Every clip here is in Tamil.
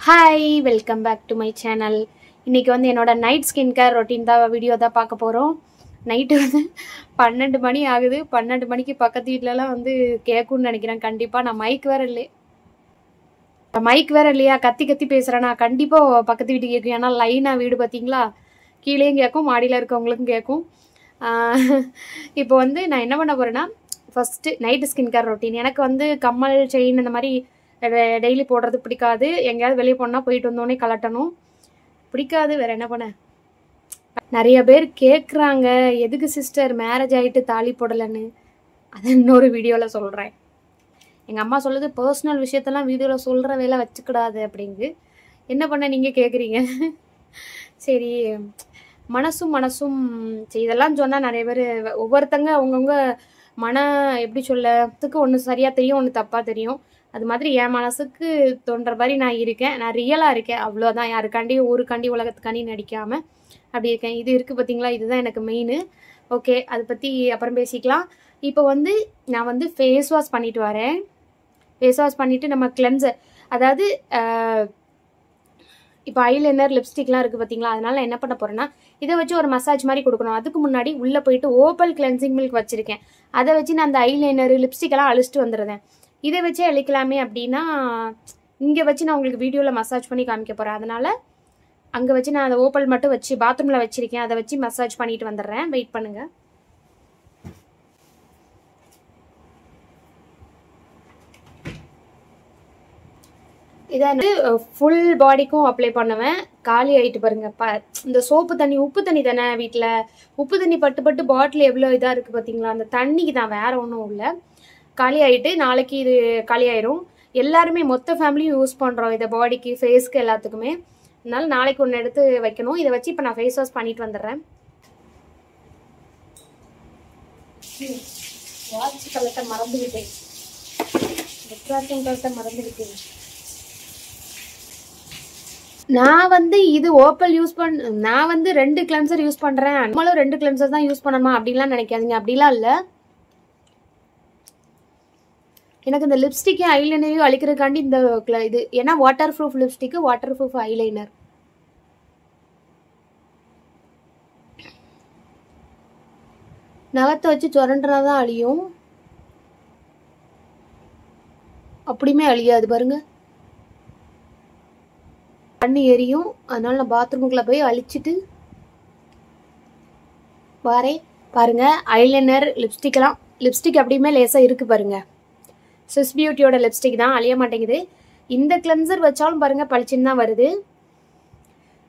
Hi welcome back to my channel. இன்றைக்கி வந்து என்னோட நைட் ஸ்கின் கேர் ரொட்டீன் தான் வீடியோ தான் பார்க்க போகிறோம். நைட்டு வந்து 12 மணி ஆகுது. 12 மணிக்கு பக்கத்து வீட்டிலலாம் வந்து கேட்கும்னு நினைக்கிறேன். கண்டிப்பாக நான் மைக் வேறு இல்லையா, கத்தி கத்தி பேசுகிறேன்னா கண்டிப்பாக பக்கத்து வீட்டுக்கு கேட்கும். ஏன்னா லைனாக வீடு பார்த்தீங்களா, கீழேயும் கேட்கும், மாடியில் இருக்கவங்களுக்கும் கேட்கும். இப்போ வந்து நான் என்ன பண்ண போகிறேன்னா, first night skin care routine. எனக்கு வந்து கம்மல் செயின் இந்த மாதிரி டெய்லி போடுறது பிடிக்காது. எங்கேயாவது வெளியே போனால் போயிட்டு வந்தோடனே கலட்டணும், பிடிக்காது. வேறு என்ன பண்ண. நிறைய பேர் கேட்குறாங்க, எதுக்கு சிஸ்டர் மேரேஜ் ஆகிட்டு தாலி போடலைன்னு. அதை இன்னொரு வீடியோவில் சொல்கிறேன். எங்கள் அம்மா சொல்லுது, பர்சனல் விஷயத்தெல்லாம் வீடியோவில் சொல்கிற வேலை வச்சுக்கூடாது அப்படிங்கு. என்ன பண்ண நீங்கள் கேட்குறீங்க. சரி, மனசும் சரி, இதெல்லாம் சொன்னால் நிறைய பேர் ஒவ்வொருத்தங்க அவங்கவுங்க எப்படி சொல்லத்துக்கு ஒன்று சரியாக தெரியும், ஒன்று தப்பாக தெரியும். அது மாதிரி என் மனசுக்கு தோன்ற மாதிரி நான் இருக்கேன். நான் ரியலாக இருக்கேன், அவ்வளோதான். யாருக்காண்டி ஊருக்காண்டி உலகத்துக்காண்டி நடிக்காமல் அப்படி இருக்கேன். இது இருக்குது பார்த்தீங்களா, இதுதான் எனக்கு மெயின். ஓகே, அதை பற்றி அப்புறம் பேசிக்கலாம். இப்போ வந்து நான் வந்து ஃபேஸ் வாஷ் பண்ணிட்டு வரேன். ஃபேஸ் வாஷ் பண்ணிவிட்டு நம்ம கிளென்சர், அதாவது இப்போ ஐலைனர் லிப்ஸ்டிக்லாம் இருக்குது பார்த்தீங்களா, அதனால நான் என்ன பண்ண போகிறேன்னா, இதை வச்சு ஒரு மசாஜ் மாதிரி கொடுக்கணும். அதுக்கு முன்னாடி உள்ளே போயிட்டு ஓப்பல் கிளென்சிங் மில்க் வச்சுருக்கேன். அதை வச்சு நான் அந்த ஐலைனர் லிப்ஸ்டிக்கெல்லாம் அழிச்சிட்டு வந்துடுறேன். இதை வச்சே அழிக்கலாமே அப்படின்னா, இங்கே வச்சு நான் உங்களுக்கு வீடியோவில் மசாஜ் பண்ணி காமிக்க போகிறேன். அதனால் அங்கே வச்சு நான் அதை ஓப்பல் மட்டும் வச்சு பாத்ரூமில் வச்சுருக்கேன். அதை வச்சு மசாஜ் பண்ணிட்டு வந்துடுறேன். வெயிட் பண்ணுங்கள். இதை வந்து ஃபுல் பாடிக்கும் அப்ளை பண்ணுவேன். காலி ஆகிட்டு பாருங்கள். இந்த சோப்பு தண்ணி, உப்பு தண்ணி தானே வீட்டில், உப்பு தண்ணி பட்டு பாட்டில் எவ்வளோ இதாக இருக்குது பார்த்தீங்களா, அந்த தண்ணிக்கு தான், வேறு ஒன்றும் இல்லை. காலி ஆகிட்டு நாளைக்கு இது காலி ஆயிரும். எல்லாருமே மொத்த ஃபேமிலியும் யூஸ் பண்ணுறோம் இதை, பாடிக்கு ஃபேஸ்க்கு எல்லாத்துக்குமே. அதனால நாளைக்கு ஒன்று எடுத்து வைக்கணும். இதை வச்சு இப்போ நான் ஃபேஸ் வாஷ் பண்ணிட்டு வந்துடுறேன். வாட்ச் கலட்ட மறந்துவிட்டேன். நான் வந்து இது ஓப்பல் நான் வந்து 2 கிளென்சர் யூஸ் பண்ணுறேன். நம்மளும் 2 கிளென்சர் தான் யூஸ் பண்ணணுமா அப்படின்லாம் நினைக்காதீங்க. அப்படிலாம் இல்லை. எனக்கு இந்த லிப்ஸ்டிக்கையும் ஐலைனரையும் அழிக்கிறதுக்காண்டி இந்த இது, ஏன்னா water proof lipstick, water proof eyeliner. நகத்தை வச்சு சுரண்டுனா தான் அழியும், அப்படியுமே அழியாது பாருங்க. தண்ணி எரியும். அதனால நான் பாத்ரூமுக்குள்ள போய் அழிச்சிட்டு வரேன். பாருங்க, ஐலைனர் லிப்ஸ்டிக் அப்படியுமே லேசாக இருக்கு பாருங்க. ஸ்விஸ் பியூட்டியோட லிப்ஸ்டிக் தான், அழிய மாட்டேங்குது. இந்த கிளென்சர் வச்சாலும் பாருங்க பளிச்சுன்னு தான் வருது.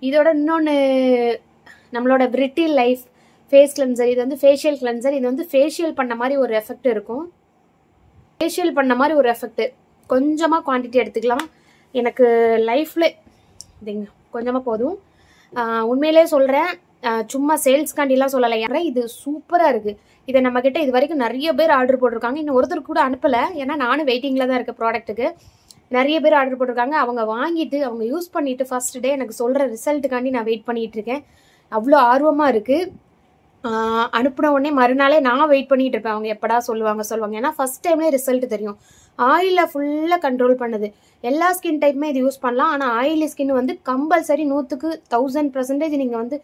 இதோட இன்னொன்று நம்மளோட பிரிட்டி லைஃப் ஃபேஸ் கிளென்சர். இது வந்து ஃபேஷியல் கிளென்சர். இது வந்து ஃபேஷியல் பண்ண மாதிரி ஒரு எஃபெக்ட் இருக்கும். ஃபேஷியல் பண்ண மாதிரி ஒரு எஃபெக்ட். கொஞ்சமாக குவான்டிட்டி எடுத்துக்கலாம். எனக்கு லைஃப்பில் இதுங்க கொஞ்சமாக போதும். உண்மையிலே சொல்கிறேன், சும்மா சேல்ஸ்காண்டிலாம் சொல்லலை. ஏன்னா இது சூப்பராக இருக்குது. இதை நம்மக்கிட்ட இது வரைக்கும் நிறைய பேர் ஆர்டர் போட்டிருக்காங்க. இன்னும் ஒருத்தர் கூட அனுப்பலை, ஏன்னா நானும் வெயிட்டிங்கில் தான் இருக்கேன் ப்ராடக்ட்டுக்கு. நிறைய பேர் ஆர்டர் போட்டிருக்காங்க. அவங்க வாங்கிட்டு அவங்க யூஸ் பண்ணிவிட்டு ஃபர்ஸ்ட் டே எனக்கு சொல்கிற ரிசல்ட்டுக்காண்டி நான் வெயிட் பண்ணிகிட்ருக்கேன். அவ்வளோ ஆர்வமாக இருக்குது. அனுப்பின உடனே மறுநாளே நான் வெயிட் பண்ணிகிட்டு இருப்பேன், அவங்க எப்படா சொல்லுவாங்க. ஏன்னா ஃபஸ்ட் டைம்லேயே ரிசல்ட் தெரியும். ஆயிலை ஃபுல்லாக கண்ட்ரோல் பண்ணுது. எல்லா ஸ்கின் டைப்புமே இது யூஸ் பண்ணலாம். ஆனால் ஆயிலி ஸ்கின் வந்து கம்பல்சரி 100க்கு 1000% நீங்கள் வந்து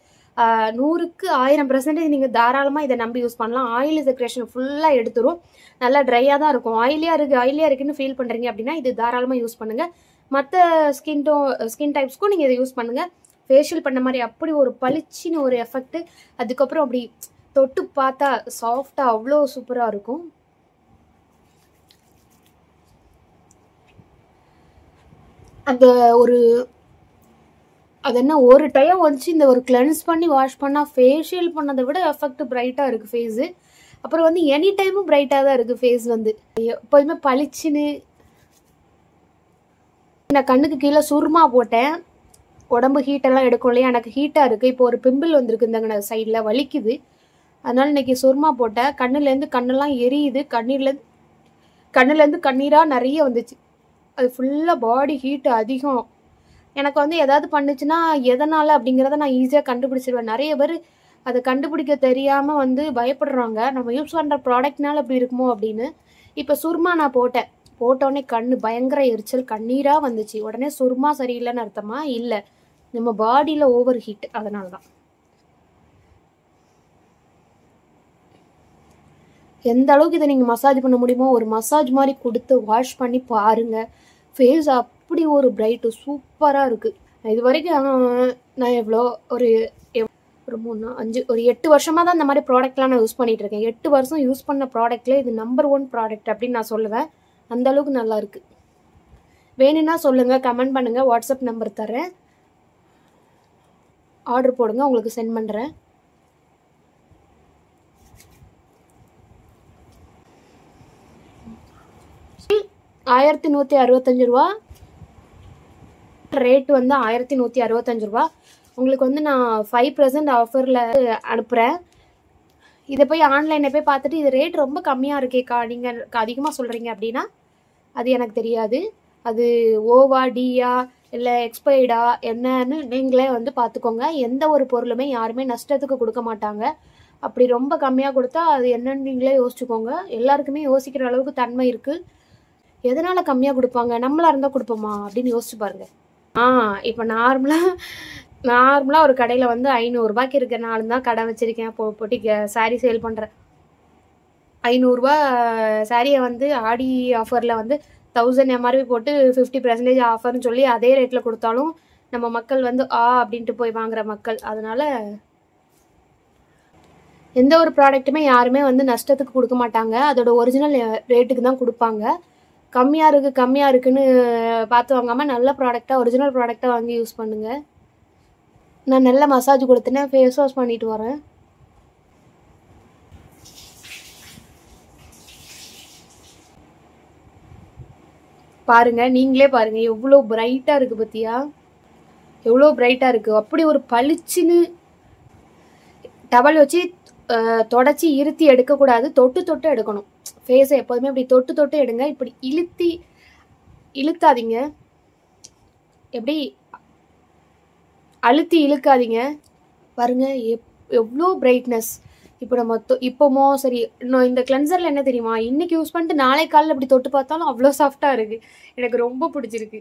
100க்கு 1000% நீங்கள் தாராளமாக இதை நம்பி யூஸ் பண்ணலாம். ஆயில் செக்ரேஷன் ஃபுல்லாக எடுத்துரும். நல்லா ட்ரையாக தான் இருக்கும். ஆயிலியாக இருக்குன்னு ஃபீல் பண்ணுறீங்க அப்படின்னா இது தாராளமாக யூஸ் பண்ணுங்கள். மற்ற ஸ்கின் டைப்ஸ்க்கும் நீங்கள் இதை யூஸ் பண்ணுங்கள். ஃபேஷியல் பண்ண மாதிரி அப்படி ஒரு பளிச்சின்னு ஒரு எஃபெக்ட். அதுக்கப்புறம் அப்படி தொட்டு பார்த்தா சாஃப்டாக அவ்வளோ சூப்பராக இருக்கும். அந்த அது என்ன, ஒரு டைம் வந்துச்சு இந்த ஒரு கிளென்ஸ் பண்ணி வாஷ் பண்ணால் ஃபேஷியல் பண்ணதை விட எஃபெக்ட் பிரைட்டாக இருக்குது ஃபேஸு. அப்புறம் வந்து எனி டைமும் பிரைட்டாக தான் இருக்குது ஃபேஸ். வந்து எப்போதுமே பளிச்சுன்னு. நான் கண்ணுக்கு கீழே சுருமா போட்டேன். உடம்பு ஹீட்டெல்லாம் எடுக்கும் இல்லையா, எனக்கு ஹீட்டாக இருக்குது. இப்போ ஒரு பிம்பிள் வந்திருக்கு இந்த சைடில், வலிக்குது. அதனால இன்னைக்கு சுருமா போட்டேன். கண்ணுலேருந்து கண்ணெல்லாம் எரியுது. கண்ணுலேருந்து கண்ணீராக நிறைய வந்துச்சு. அது ஃபுல்லாக பாடி ஹீட்டு அதிகம். எனக்கு வந்து எதாவது பண்ணுச்சுன்னா எதனால் அப்படிங்கிறத நான் ஈஸியாக கண்டுபிடிச்சிடுவேன். நிறைய பேர் அதை கண்டுபிடிக்க தெரியாமல் வந்து பயப்படுறாங்க, நம்ம யூஸ் பண்ணுற ப்ராடக்ட்னால அப்படி இருக்குமோ அப்படின்னு. இப்போ சுருமா நான் போட்டேன். போட்டோடனே கண்ணு பயங்கர எரிச்சல், கண்ணீராக வந்துச்சு. உடனே சுருமா சரியில்லைன்னு அர்த்தமா? இல்லை, நம்ம பாடியில் ஓவர் ஹீட், அதனால தான். எந்த அளவுக்கு இதை நீங்கள் மசாஜ் பண்ண முடியுமோ ஒரு மசாஜ் மாதிரி கொடுத்து வாஷ் பண்ணி பாருங்கள். ஃபேஸ் அப்படி ஒரு பிரைட்டு சூப்பராக இருக்குது. இது வரைக்கும் நான் எவ்வளோ ஒரு 3 5 ஒரு 8 வருஷமாக தான் இந்த மாதிரி ப்ராடக்ட்லாம் நான் யூஸ் பண்ணிகிட்டு இருக்கேன். 8 வருஷம் யூஸ் பண்ண ப்ராடக்ட்டில் இது நம்பர் 1 ப்ராடக்ட் அப்படின்னு நான் சொல்லுவேன். அந்த அளவுக்கு நல்லா இருக்குது. வேணும்னா சொல்லுங்கள், கமெண்ட் பண்ணுங்கள், வாட்ஸ்அப் நம்பர் தரேன், ஆர்டர் போடுங்க, உங்களுக்கு சென்ட் பண்ணுறேன். ₹1165 ரேட் வந்து ₹1165. உங்களுக்கு வந்து நான் 5% ஆஃபரில் அனுப்புகிறேன். இதை போய் ஆன்லைனில் போய் பார்த்துட்டு இது ரேட் ரொம்ப கம்மியாக இருக்கேக்கா, நீங்கள் அதிகமாக சொல்கிறீங்க அப்படின்னா அது எனக்கு தெரியாது. அது ஓவா டியா இல்லை எக்ஸ்பைர்டா என்னன்னு நீங்களே வந்து பார்த்துக்கோங்க. எந்த ஒரு பொருளுமே யாருமே நஷ்டத்துக்கு கொடுக்க மாட்டாங்க. அப்படி ரொம்ப கம்மியாக கொடுத்தா அது என்னன்னு நீங்களே யோசிச்சுக்கோங்க. எல்லாருக்குமே யோசிக்கிற அளவுக்கு தன்மை இருக்குது. எதனால் கம்மியாக கொடுப்பாங்க, நம்மளாக இருந்தால் கொடுப்போமா அப்படின்னு யோசிச்சு பாருங்கள். இப்போ நார்மலாக ஒரு கடையில் வந்து ₹500 இருக்கிறனாலும் தான் கடை வச்சுருக்கேன். போட்டிக்கு சாரீ சேல் பண்ணுறேன். ₹500 சாரியை வந்து ஆடி ஆஃபரில் வந்து 1000 எம்ஆர்பி போட்டு 50% ஆஃபர்னு சொல்லி அதே ரேட்டில் கொடுத்தாலும் நம்ம மக்கள் வந்து அப்படின்ட்டு போய் வாங்குகிற மக்கள். அதனால் எந்த ஒரு ப்ராடக்ட்டுமே யாருமே வந்து நஷ்டத்துக்கு கொடுக்க மாட்டாங்க. அதோட ஒரிஜினல் ரேட்டுக்கு தான் கொடுப்பாங்க. கம்மியாக இருக்குன்னு பார்த்து வாங்காமல் நல்ல ப்ராடக்டாக ஒரிஜினல் ப்ராடக்டாக வாங்கி யூஸ் பண்ணுங்கள். நான் நல்ல மசாஜ் கொடுத்தேன், ஃபேஸ் வாஷ் பண்ணிட்டு வரேன். பாருங்கள், நீங்களே பாருங்கள் எவ்வளோ பிரைட்டாக இருக்குது. பார்த்தியா எவ்வளோ பிரைட்டாக இருக்குது. அப்படி ஒரு பளிச்சுன்னு டவல் வச்சு தொடச்சி இருத்தி எடுக்கக்கூடாது, தொட்டு எடுக்கணும். ஃபேஸை எப்போதுமே இப்படி தொட்டு எடுங்க. இப்படி இழுத்தாதீங்க, எப்படி அழுத்தி இழுக்காதீங்க. பாருங்க எவ்வளோ பிரைட்னஸ். இப்போ நம்ம இப்போமோ சரி, இன்னும் இந்த கிளென்சரில் என்ன தெரியுமா, இன்னைக்கு யூஸ் பண்ணிட்டு நாளை காலையில் அப்படி தொட்டு பார்த்தாலும் அவ்வளோ சாஃப்டாக இருக்குது. எனக்கு ரொம்ப பிடிச்சிருக்கு.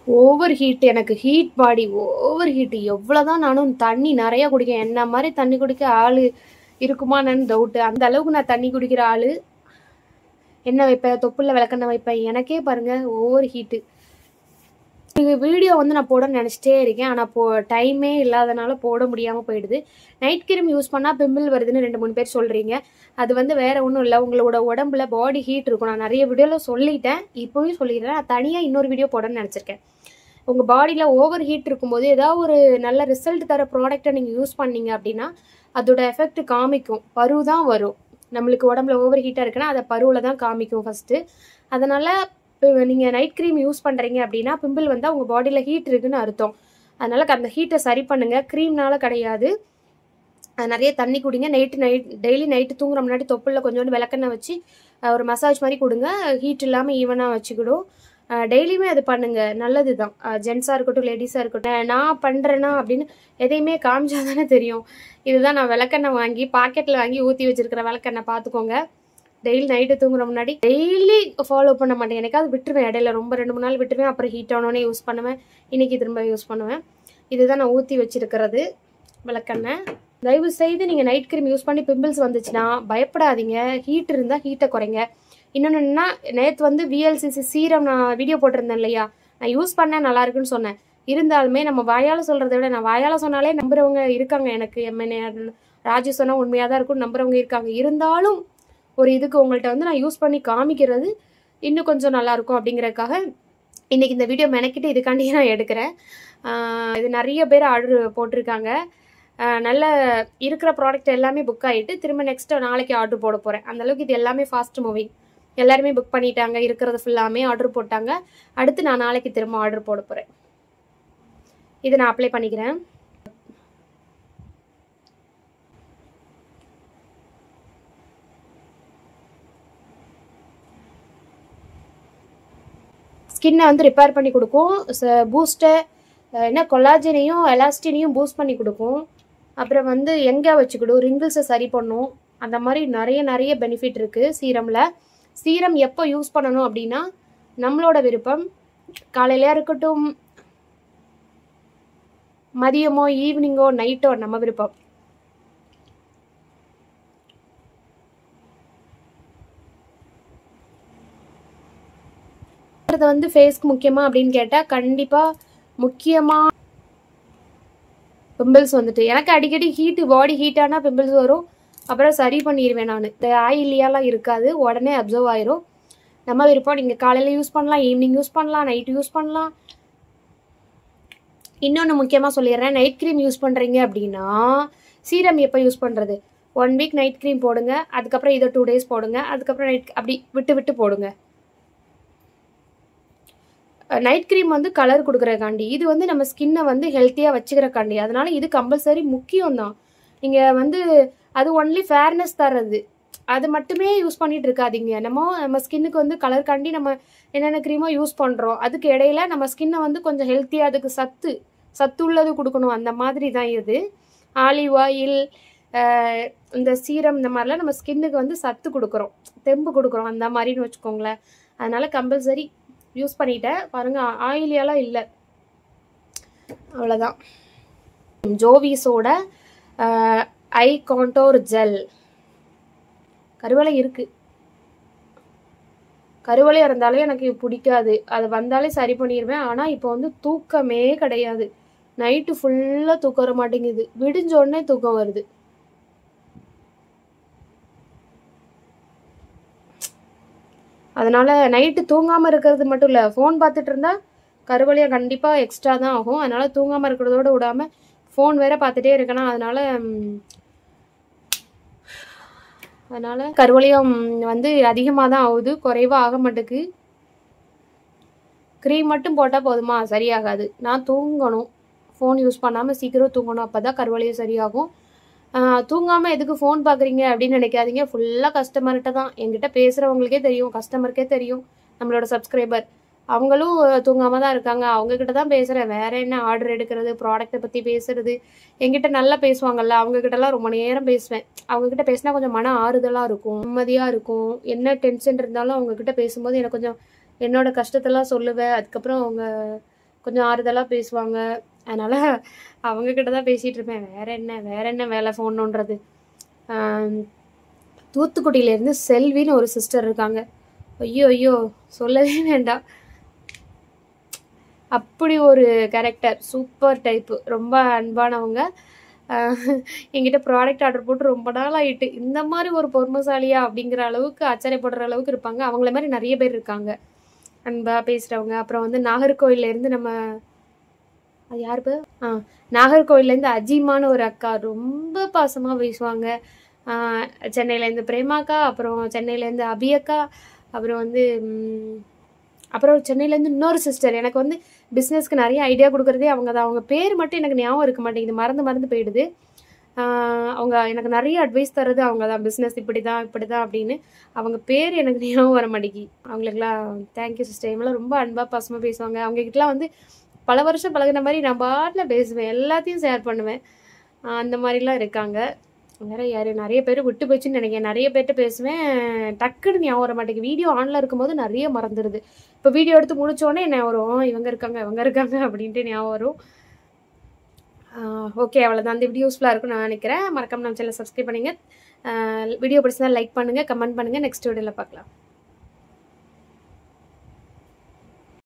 ஓவர் ஹீட், எனக்கு ஹீட் பாடி, ஓவர் ஹீட்டு. எவ்வளோதான் நானும் தண்ணி நிறையா குடிக்கேன். என்ன மாதிரி தண்ணி குடிக்க ஆள் இருக்குமான்னு டவுட்டு. அந்த அளவுக்கு நான் தண்ணி குடிக்கிற ஆள். எண்ணெய் வைப்பேன், தொப்புளில் விளக்கெண்ணெய் வைப்பேன். எனக்கே பாருங்கள் ஓவர் ஹீட்டு. வீடியோ வந்து நான் போட நினச்சிட்டே இருக்கேன், ஆனால் டைமே இல்லாதனால போட முடியாமல் போயிடுது. நைட் கிரீம் யூஸ் பண்ணால் பிம்பிள் வருதுன்னு 2-3 பேர் சொல்கிறீங்க. அது வந்து வேறு ஒன்றும் இல்லை, உங்களோட உடம்புல பாடி ஹீட் இருக்கும். நான் நிறைய வீடியோவில் சொல்லிட்டேன், இப்போவும் சொல்லிடுறேன். நான் தனியாக இன்னொரு வீடியோ போடணும்னு நினச்சிருக்கேன். உங்கள் பாடியில் ஓவர் ஹீட் இருக்கும்போது ஏதாவது ஒரு நல்ல ரிசல்ட் தர ப்ராடக்டை நீங்கள் யூஸ் பண்ணீங்க அப்படின்னா அதோட எஃபெக்ட் காமிக்கும். பரு தான் வரும். நம்மளுக்கு உடம்புல ஓவர் ஹீட்டாக இருக்குன்னா அதை பருவில் தான் காமிக்கும் ஃபஸ்ட்டு. அதனால் நீங்கள் நைட் க்ரீம் யூஸ் பண்ணுறீங்க அப்படின்னா பிம்பிள் வந்தால் உங்கள் பாடியில் ஹீட் இருக்குன்னு அர்த்தம். அதனால் அந்த ஹீட்டை சரி பண்ணுங்கள், க்ரீம்னால கிடையாது. நிறைய தண்ணி குடிங்க. டெய்லி நைட்டு தூங்குற முன்னாடி தொப்புளில் கொஞ்சோண்டு விளக்கெண்ணெய் வச்சு ஒரு மசாஜ் மாதிரி கொடுங்க. ஹீட் இல்லாமல் ஈவனாக வச்சுக்கிடும். டெய்லியுமே அது பண்ணுங்கள், நல்லது தான். ஜென்ஸாக இருக்கட்டும் லேடிஸாக இருக்கட்டும். நான் பண்ணுறேன்னா அப்படின்னு எதையுமே காமிச்சா தானே தெரியும். இதுதான் நான் விளக்கெண்ணெய் வாங்கி பாக்கெட்டில் வாங்கி ஊற்றி வச்சுருக்கிற விளக்கெண்ணெய், பார்த்துக்கோங்க. டெய்லி நைட்டு தூங்குற முன்னாடி டெய்லி ஃபாலோ பண்ண மாட்டேன். எனக்காவது விட்டுருவேன், இடையில ரொம்ப 2-3 நாள் விட்டுருவேன். அப்புறம் ஹீட் ஆனோடனே யூஸ் பண்ணுவேன், இன்றைக்கி திரும்ப யூஸ் பண்ணுவேன். இதுதான் நான் ஊற்றி வச்சுருக்கிறது விளக்கெண்ணெய். தயவு செய்து நீங்கள் நைட் க்ரீம் யூஸ் பண்ணி பிம்பிள்ஸ் வந்துச்சுன்னா பயப்படாதீங்க. ஹீட் இருந்தால் ஹீட்டை குறைங்க. இன்னொன்று என்னன்னா, நேற்று வந்து VLCC சீரம் நான் வீடியோ போட்டிருந்தேன் இல்லையா, நான் யூஸ் பண்ணேன், நல்லா இருக்குன்னு சொன்னேன். இருந்தாலுமே நம்ம வாயால் சொல்கிறத விட நான் வாயால் சொன்னாலே நம்புறவங்க இருக்காங்க. எனக்கு ராஜு சொன்னால் உண்மையாக தான் இருக்கும்னு நம்புறவங்க இருக்காங்க. இருந்தாலும் ஒரு இதுக்கு உங்கள்கிட்ட வந்து நான் யூஸ் பண்ணி காமிக்கிறது இன்னும் கொஞ்சம் நல்லாயிருக்கும் அப்படிங்கிறதுக்காக இன்றைக்கி இந்த வீடியோ மெனக்கிட்டு இதுக்காண்டி நான் எடுக்கிறேன். இது நிறைய பேர் ஆர்டர் போட்டிருக்காங்க. நல்ல இருக்கிற ப்ராடக்ட் எல்லாமே புக் ஆகிட்டு திரும்ப நெக்ஸ்ட்டு நாளைக்கு ஆர்டர் போட போகிறேன். அந்தளவுக்கு இது எல்லாமே ஃபாஸ்ட் மூவிங். எல்லாருமே புக் பண்ணிட்டாங்க, இருக்கிறது ஃபுல்லாமே ஆர்டர் போட்டாங்க. அடுத்து நான் நாளைக்கு திரும்ப ஆர்டர் போட போகிறேன். இதை நான் அப்ளை பண்ணிக்கிறேன். ஸ்கின்னை வந்து ரிப்பேர் பண்ணி கொடுக்கும். பூஸ்ட்டை என்ன கொலாஜனையும் எலாஸ்டினையும் பூஸ்ட் பண்ணி கொடுக்கும். அப்புறம் வந்து எங்கே வச்சுக்கிடும், ரிங்கிள்ஸை சரி பண்ணும். அந்த மாதிரி நிறைய பெனிஃபிட் இருக்குது சீரமில். சீரம் எப்போ யூஸ் பண்ணணும் அப்படின்னா நம்மளோட விருப்பம். காலையிலையா இருக்கட்டும், மதியமோ, ஈவினிங்கோ, நைட்டோ, நம்ம விருப்பம். வந்து ஃபேஸ்க்கு முக்கியமா அப்படின்னு கேட்டால் கண்டிப்பாக முக்கியமாக பிம்பிள்ஸ் வந்துட்டு எனக்கு அடிக்கடி பாடி ஹீட் ஆனால் பிம்பிள்ஸ் வரும். அப்புறம் சரி பண்ணிடுவேன் நான். இந்த ஆயிலியாலாம் இருக்காது, உடனே அப்சர்வ் ஆயிரும். நம்ம விருப்பம். நீங்கள் காலையில் யூஸ் பண்ணலாம், ஈவினிங் யூஸ் பண்ணலாம், நைட்டு யூஸ் பண்ணலாம். இன்னொன்று முக்கியமாக சொல்லிடுறேன், நைட் க்ரீம் யூஸ் பண்ணுறீங்க அப்படின்னா சீரம் எப்போ யூஸ் பண்ணுறது? 1 வீக் நைட் க்ரீம் போடுங்க, அதுக்கப்புறம் இதை 2 டேஸ் போடுங்க, அதுக்கப்புறம் நைட் அப்படி விட்டு போடுங்க. நைட் க்ரீம் வந்து கலர் கொடுக்குறக்காண்டி, இது வந்து நம்ம ஸ்கின்னை வந்து ஹெல்த்தியாக வச்சுக்கிறக்காண்டி. அதனால இது கம்பல்சரி முக்கியம் தான். நீங்கள் வந்து அது ஒன்லி ஃபேர்னஸ் தர்றது, அது மட்டுமே யூஸ் பண்ணிட்டு இருக்காதீங்க. நம்ம ஸ்கின்னுக்கு வந்து கலர்காண்டி நம்ம என்னென்ன க்ரீமோ யூஸ் பண்ணுறோம். அதுக்கு இடையில நம்ம ஸ்கின்னை வந்து கொஞ்சம் ஹெல்த்தியாக, அதுக்கு சத்து உள்ளது கொடுக்கணும். அந்த மாதிரி தான் இது. ஆலிவ் ஆயில், இந்த சீரம், இந்த மாதிரிலாம் நம்ம ஸ்கின்னுக்கு வந்து சத்து கொடுக்குறோம், தெம்பு கொடுக்குறோம், அந்த மாதிரின்னு வச்சுக்கோங்களேன். அதனால கம்பல்சரி யூஸ் பண்ணிட்டேன் பாருங்கள், ஆயிலியெல்லாம் இல்லை, அவ்வளோதான். ஜோவிஸோட ஐ கான்டோர் ஜெல். கருவளை இருக்குது, கருவளை இருந்தாலே எனக்கு பிடிக்காது, அது வந்தாலே சரி பண்ணிடுவேன். ஆனால் இப்போ வந்து தூக்கமே கிடையாது, நைட்டு ஃபுல்லாக தூக்கம் வர மாட்டேங்குது, விடிஞ்ச உடனே தூக்கம் வருது. அதனால் நைட்டு தூங்காமல் இருக்கிறது மட்டும் இல்லை, ஃபோன் பார்த்துட்டு இருந்தால் கருவளையாக கண்டிப்பாக எக்ஸ்ட்ரா தான் ஆகும். அதனால் தூங்காமல் இருக்கிறதோடு விடாமல் ஃபோன் வேறு பார்த்துட்டே இருக்கணும். அதனால் கருவளையம் வந்து அதிகமாக தான் ஆகுது, குறைவாக ஆக மாட்டேக்கு. க்ரீம் மட்டும் போட்டால் போதுமா? சரியாகாது. நான் தூங்கணும், ஃபோன் யூஸ் பண்ணாமல் சீக்கிரம் தூங்கணும், அப்போ தான் கருவளையம் சரியாகும். தூங்காமல் எதுக்கு ஃபோன் பார்க்குறீங்க அப்படின்னு நினைக்காதீங்க. ஃபுல்லாக கஸ்டமர்கிட்ட தான், என்கிட்ட பேசுகிறவங்களுக்கே தெரியும், கஸ்டமருக்கே தெரியும், நம்மளோட சப்ஸ்கிரைபர் அவங்களும் தூங்காமல் தான் இருக்காங்க. அவங்கக்கிட்ட தான் பேசுகிறேன். வேறு என்ன, ஆர்டர் எடுக்கிறது, ப்ராடக்ட்டை பற்றி பேசுகிறது. என்கிட்ட நல்லா பேசுவாங்கல்ல, அவங்கக்கிட்டலாம் ரொம்ப நேரம் பேசுவேன். அவங்கக்கிட்ட பேசினா கொஞ்சம் மன ஆறுதலாக இருக்கும், நிம்மதியாக இருக்கும். என்ன டென்ஷன் இருந்தாலும் அவங்கக்கிட்ட பேசும்போது எனக்கு கொஞ்சம் என்னோடய கஷ்டத்தெல்லாம் சொல்லுவேன். அதுக்கப்புறம் அவங்க கொஞ்சம் ஆறுதலாக பேசுவாங்க. அதனால் அவங்கக்கிட்ட தான் பேசிகிட்டு இருப்பேன். வேறு என்ன வேலை ஃபோன் நோண்டுறது. தூத்துக்குடியிலேருந்து செல்வின்னு ஒரு சிஸ்டர் இருக்காங்க. ஐயோ சொல்லவே வேண்டாம், அப்படி ஒரு கேரக்டர், சூப்பர் டைப்பு, ரொம்ப அன்பானவங்க. என்கிட்ட ப்ராடக்ட் ஆர்டர் போட்டு ரொம்ப நாள் ஆகிட்டு. இந்த மாதிரி ஒரு பொறுமைசாலியா அப்படிங்கிற அளவுக்கு ஆச்சரியப்படுற அளவுக்கு இருப்பாங்க. அவங்கள மாதிரி நிறைய பேர் இருக்காங்க அன்பாக பேசுகிறவங்க. அப்புறம் வந்து நாகர்கோவிலேருந்து நம்ம அது யார் பேர், நாகர்கோவிலேருந்து அஜிமான்னு ஒரு அக்கா, ரொம்ப பாசமாக பேசுவாங்க. சென்னையிலேருந்து பிரேமாக்கா, அப்புறம் சென்னையிலேருந்து அபியக்கா, அப்புறம் சென்னையிலேருந்து இன்னொரு சிஸ்டர். எனக்கு வந்து பிஸ்னஸ்க்கு நிறைய ஐடியா கொடுக்குறதே அவங்க தான். அவங்க பேர் மட்டும் எனக்கு ஞாபகம் இருக்க மாட்டேங்குது, மறந்து போயிடுது. அவங்க எனக்கு நிறைய அட்வைஸ் தர்றது அவங்க தான். பிஸ்னஸ் இப்படி தான் அப்படின்னு அவங்க பேர் எனக்கு ஞாபகம் வர மாட்டேங்கி. அவங்களுக்குலாம் தேங்க்யூ சிஸ்டர். இவங்களாம் ரொம்ப அன்பாக பாசமாக பேசுவாங்க. அவங்ககிட்டலாம் வந்து பல வருஷம் பழகின மாதிரி நான் பாட்டில் பேசுவேன், எல்லாத்தையும் ஷேர் பண்ணுவேன். அந்த மாதிரிலாம் இருக்காங்க. வேறு யார், நிறைய பேர் விட்டு போச்சுன்னு நினைக்கிறேன். நிறைய பேர்கிட்ட பேசுவேன், டக்குன்னு ஞாபகம் வர மாட்டேங்குது. வீடியோ ஆனில் இருக்கும்போது நிறைய மறந்துடுது. இப்போ வீடியோ எடுத்து முடித்தோடனே என்ன வரும், இவங்க இருக்காங்க அப்படின்ட்டு ஞாபகம் வரும். ஓகே, அவ்வளோதான். அந்த வீடியோ யூஸ்ஃபுல்லாக இருக்கும்னு நான் நினைக்கிறேன். மறக்காம நம்ம சேனலை சப்ஸ்கிரைப் பண்ணுங்கள். வீடியோ பிடிச்சிருந்தா லைக் பண்ணுங்கள், கமெண்ட் பண்ணுங்கள். நெக்ஸ்ட் வீடியோவில் பார்க்கலாம்.